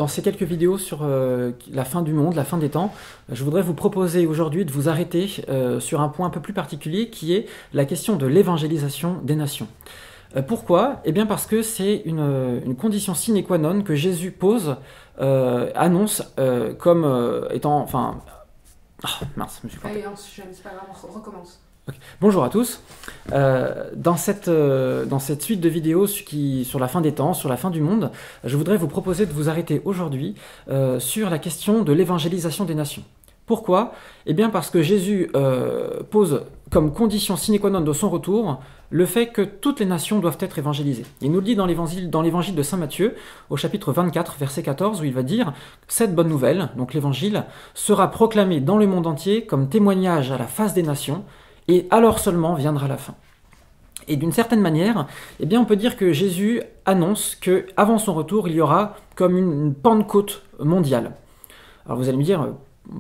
ces quelques vidéos sur la fin du monde, la fin des temps, je voudrais vous proposer aujourd'hui de vous arrêter sur un point un peu plus particulier qui est la question de l'évangélisation des nations. Pourquoi? Eh bien parce que c'est une condition sine qua non que Jésus pose, annonce comme étant... Enfin... Oh, mince, je me suis planté. Allez, c'est pas grave, on recommence. Okay. Bonjour à tous. Dans cette suite de vidéos sur la fin des temps, sur la fin du monde, je voudrais vous proposer de vous arrêter aujourd'hui sur la question de l'évangélisation des nations. Pourquoi? Eh bien parce que Jésus pose comme condition sine qua non de son retour le fait que toutes les nations doivent être évangélisées. Il nous le dit dans l'évangile de saint Matthieu, au chapitre 24, verset 14, où il va dire « Cette bonne nouvelle, donc l'évangile, sera proclamée dans le monde entier comme témoignage à la face des nations, et alors seulement viendra la fin. » Et d'une certaine manière, eh bien on peut dire que Jésus annonce qu'avant son retour, il y aura comme une Pentecôte mondiale. Alors vous allez me dire,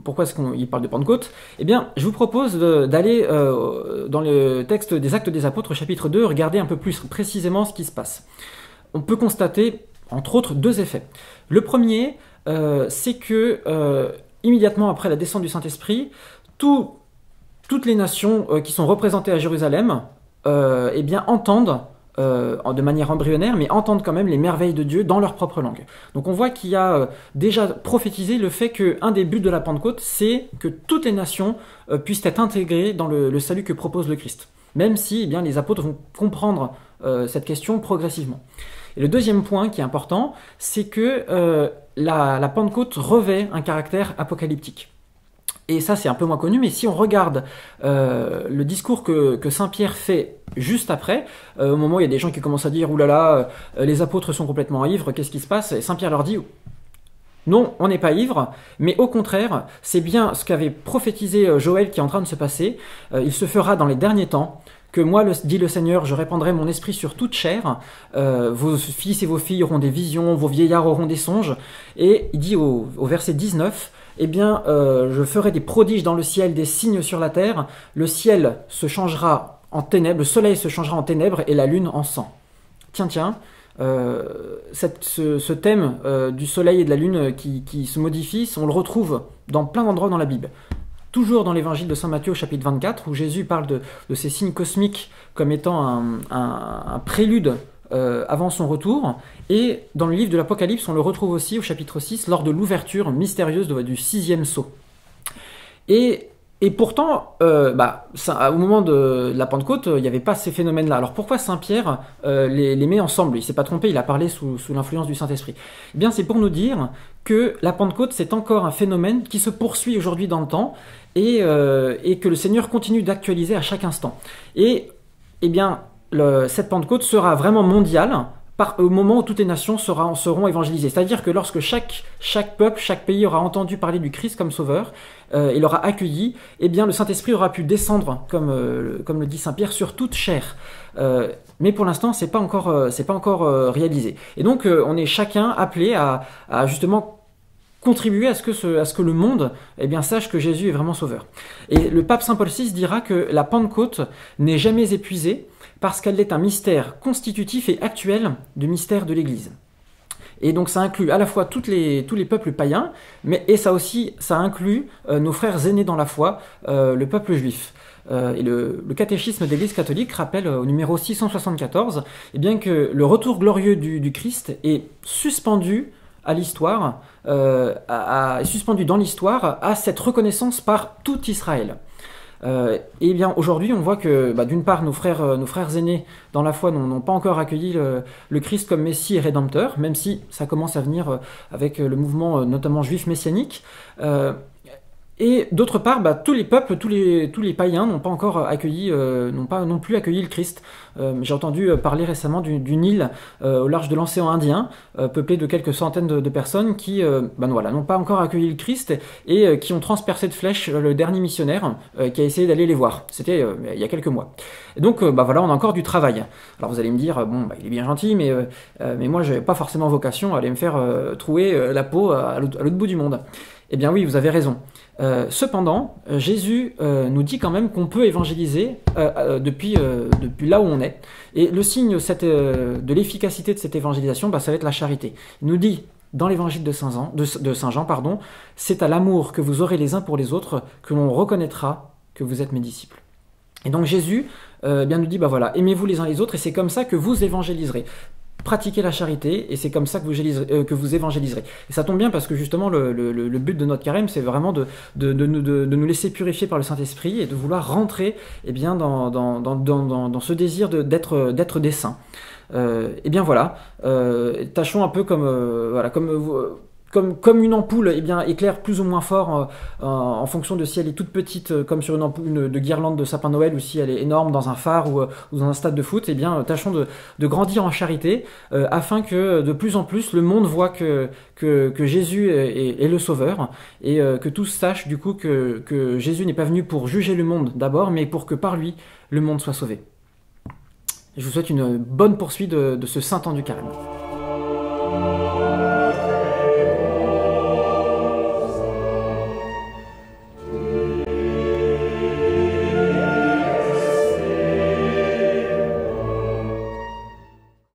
pourquoi est-ce qu'il parle de Pentecôte? Eh bien, je vous propose d'aller dans le texte des Actes des Apôtres, chapitre 2, regarder un peu plus précisément ce qui se passe. On peut constater, entre autres, deux effets. Le premier, c'est que, immédiatement après la descente du Saint-Esprit, toutes les nations qui sont représentées à Jérusalem eh bien, entendent, de manière embryonnaire, mais entendent quand même les merveilles de Dieu dans leur propre langue. Donc on voit qu'il y a déjà prophétisé le fait qu'un des buts de la Pentecôte, c'est que toutes les nations puissent être intégrées dans le salut que propose le Christ. Même si eh bien, les apôtres vont comprendre cette question progressivement. Et le deuxième point qui est important, c'est que la Pentecôte revêt un caractère apocalyptique. Et ça, c'est un peu moins connu, mais si on regarde le discours que Saint Pierre fait juste après, au moment où il y a des gens qui commencent à dire « Oulala, les apôtres sont complètement ivres, qu'est-ce qui se passe ?» Et Saint Pierre leur dit « Non, on n'est pas ivre, mais au contraire, c'est bien ce qu'avait prophétisé Joël qui est en train de se passer. Il se fera dans les derniers temps, que moi, dit le Seigneur, je répandrai mon esprit sur toute chair, vos fils et vos filles auront des visions, vos vieillards auront des songes. » Et il dit au verset 19, eh bien, je ferai des prodiges dans le ciel, des signes sur la terre. Le ciel se changera en ténèbres, le soleil se changera en ténèbres et la lune en sang. Tiens, ce thème du soleil et de la lune qui se modifie, on le retrouve dans plein d'endroits dans la Bible. Toujours dans l'évangile de saint Matthieu au chapitre 24, où Jésus parle de ces signes cosmiques comme étant un prélude avant son retour, et dans le livre de l'Apocalypse, on le retrouve aussi au chapitre 6, lors de l'ouverture mystérieuse du 6e sceau. Et pourtant, au moment de la Pentecôte, il n'y avait pas ces phénomènes-là. Alors pourquoi Saint Pierre les met ensemble? Il ne s'est pas trompé, il a parlé sous l'influence du Saint-Esprit. Eh bien, c'est pour nous dire que la Pentecôte, c'est encore un phénomène qui se poursuit aujourd'hui dans le temps, et que le Seigneur continue d'actualiser à chaque instant. Et, eh bien, cette Pentecôte sera vraiment mondiale au moment où toutes les nations seront évangélisées. C'est-à-dire que lorsque chaque peuple, chaque pays aura entendu parler du Christ comme sauveur, et l'aura accueilli, eh bien le Saint-Esprit aura pu descendre, comme le dit Saint Pierre, sur toute chair. Mais pour l'instant, c'est pas encore réalisé. Et donc, on est chacun appelé à justement contribuer à ce que le monde eh bien, sache que Jésus est vraiment sauveur. Et le pape Saint Paul VI dira que la Pentecôte n'est jamais épuisée parce qu'elle est un mystère constitutif et actuel du mystère de l'Église. Et donc ça inclut à la fois tous les peuples païens, et ça inclut nos frères aînés dans la foi, le peuple juif. Et le catéchisme de l'Église catholique rappelle au numéro 674 eh bien, que le retour glorieux du Christ est suspendu à l'histoire, suspendu dans l'histoire à cette reconnaissance par tout Israël. Et bien aujourd'hui on voit que d'une part nos frères aînés dans la foi n'ont pas encore accueilli le Christ comme Messie et Rédempteur, même si ça commence à venir avec le mouvement notamment juif messianique. Et d'autre part, tous les peuples, tous les païens n'ont pas encore accueilli, non plus accueilli le Christ. J'ai entendu parler récemment d'une île au large de l'océan Indien, peuplée de quelques centaines de personnes qui, n'ont pas encore accueilli le Christ et qui ont transpercé de flèches le dernier missionnaire qui a essayé d'aller les voir. C'était il y a quelques mois. Et donc, on a encore du travail. Alors vous allez me dire, il est bien gentil, mais moi, j'ai pas forcément vocation à aller me faire trouer la peau à l'autre bout du monde. Eh bien oui, vous avez raison. Cependant, Jésus nous dit quand même qu'on peut évangéliser depuis là où on est. Et le signe de l'efficacité de cette évangélisation, ça va être la charité. Il nous dit dans l'évangile de Saint Jean, pardon, c'est à l'amour que vous aurez les uns pour les autres que l'on reconnaîtra que vous êtes mes disciples. Et donc Jésus bien nous dit, bah voilà, aimez-vous les uns les autres et c'est comme ça que vous évangéliserez. Pratiquez la charité et c'est comme ça que vous évangéliserez. Et ça tombe bien parce que justement le but de notre carême, c'est vraiment de nous laisser purifier par le Saint-Esprit et de vouloir rentrer bien, dans ce désir d'être des saints. Et bien voilà, tâchons un peu comme une ampoule bien, éclaire plus ou moins fort en fonction de si elle est toute petite comme sur une ampoule de guirlande de sapin Noël ou si elle est énorme dans un phare ou dans un stade de foot, et bien tâchons de grandir en charité afin que de plus en plus le monde voit que Jésus est le Sauveur et que tous sachent du coup que Jésus n'est pas venu pour juger le monde d'abord mais pour que par lui le monde soit sauvé. Je vous souhaite une bonne poursuite de ce saint temps du carême.